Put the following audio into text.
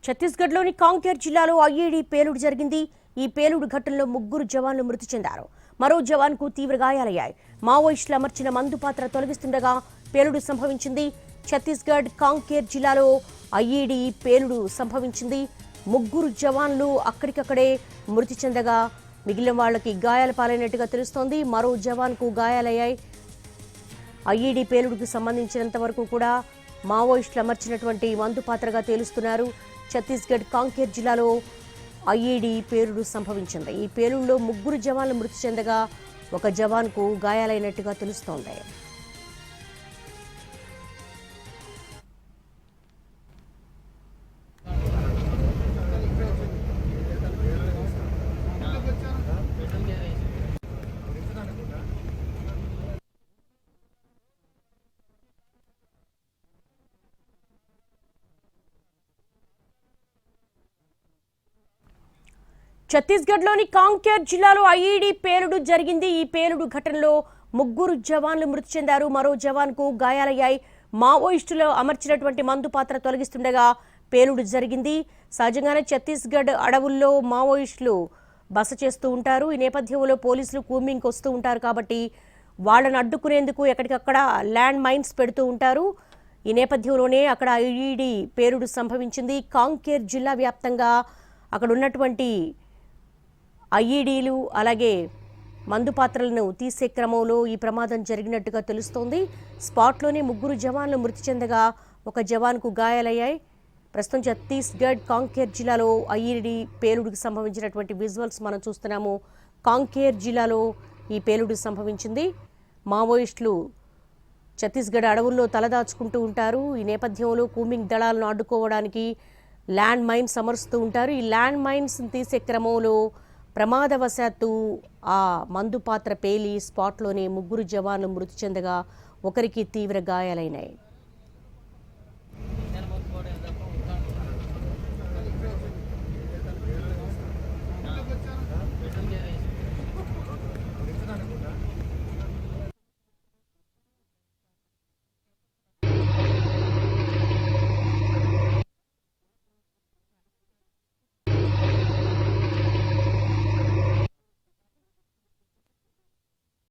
ఛత్తీస్గఢ్లోని కాంకేర్ జిల్లాలో ఐఈడీ పేలుడు జరిగింది. ఈ పేలుడు ఘటనలో 3 జవాన్లు మృతి చెందారు. మరో జవాన్కు తీవ్ర గాయాలయ్యాయి. మావోయిస్టులు అమర్చిన మందు పాత్ర తొలగిస్తుండగా పేలుడు సంభవించింది. ఛత్తీస్గఢ్ కాంకేర్ జిల్లాలో ఐఈడీ పేలుడు సంభవించింది. 3 జవాన్లు అక్కడికక్కడే మృతి చెందగా మిగిలిన వాళ్లకి గాయాల పాలైనట్టుగా తెలుస్తోంది. మరో జవాన్కు గాయాలయ్యాయి. ఐఈడీ పేలుడుకు సంబంధించినంత వరకు కూడా మావోయిస్టులు అమర్చినటువంటి మందు పాత్రగా తేలుస్తున్నారు. ఛత్తీస్గఢ్ కాంకేర్ జిల్లాలో ఐఈడీ పేలుడు సంభవించింది. ఈ పేలుడులో 3 జవాన్లు మృతి చెందగా ఒక జవాన్కు గాయాలైనట్టుగా తెలుస్తోంది. ఛత్తీస్గఢ్లోని కాంకేర్ జిల్లాలో ఐఈడీ పేలుడు జరిగింది. ఈ పేలుడు ఘటనలో 3 జవాన్లు మృతి చెందారు. మరో జవాన్కు గాయాలయ్యాయి. మావోయిస్టులు అమర్చినటువంటి మందు పాత్ర తొలగిస్తుండగా పేలుడు జరిగింది. సహజంగానే ఛత్తీస్గఢ్ అడవుల్లో మావోయిస్టులు బస చేస్తూ ఉంటారు. ఈ నేపథ్యంలో పోలీసులు కూంబింగ్కి వస్తూ ఉంటారు కాబట్టి వాళ్ళని అడ్డుకునేందుకు ఎక్కడికక్కడ ల్యాండ్ మైన్స్ పెడుతూ ఉంటారు. ఈ నేపథ్యంలోనే అక్కడ ఐఈడీ పేలుడు సంభవించింది. కాంకేర్ జిల్లా వ్యాప్తంగా అక్కడ ఉన్నటువంటి ఐఈడీలు అలాగే మందు పాత్రలను తీసే క్రమంలో ఈ ప్రమాదం జరిగినట్టుగా తెలుస్తోంది. స్పాట్లోనే 3 జవాన్లు మృతి చెందగా ఒక జవాన్కు గాయాలయ్యాయి. ప్రస్తుతం ఛత్తీస్గఢ్ కాంకేర్ జిల్లాలో ఐఈడీ పేలుడుకు సంభవించినటువంటి విజువల్స్ మనం చూస్తున్నాము. కాంకేర్ జిల్లాలో ఈ పేలుడు సంభవించింది. మావోయిస్టులు ఛత్తీస్గఢ్ అడవుల్లో తలదాచుకుంటూ ఉంటారు. ఈ నేపథ్యంలో కూంబింగ్ దళాలను అడ్డుకోవడానికి ల్యాండ్ మైన్స్ అమరుస్తూ ఉంటారు. ఈ ల్యాండ్ మైన్స్ తీసే క్రమంలో ప్రమాదవశాత్తు ఆ మందు పాత్ర పేలి స్పాట్లోనే 3 జవాన్లు మృతి చెందగా ఒకరికి తీవ్ర గాయాలైనాయి.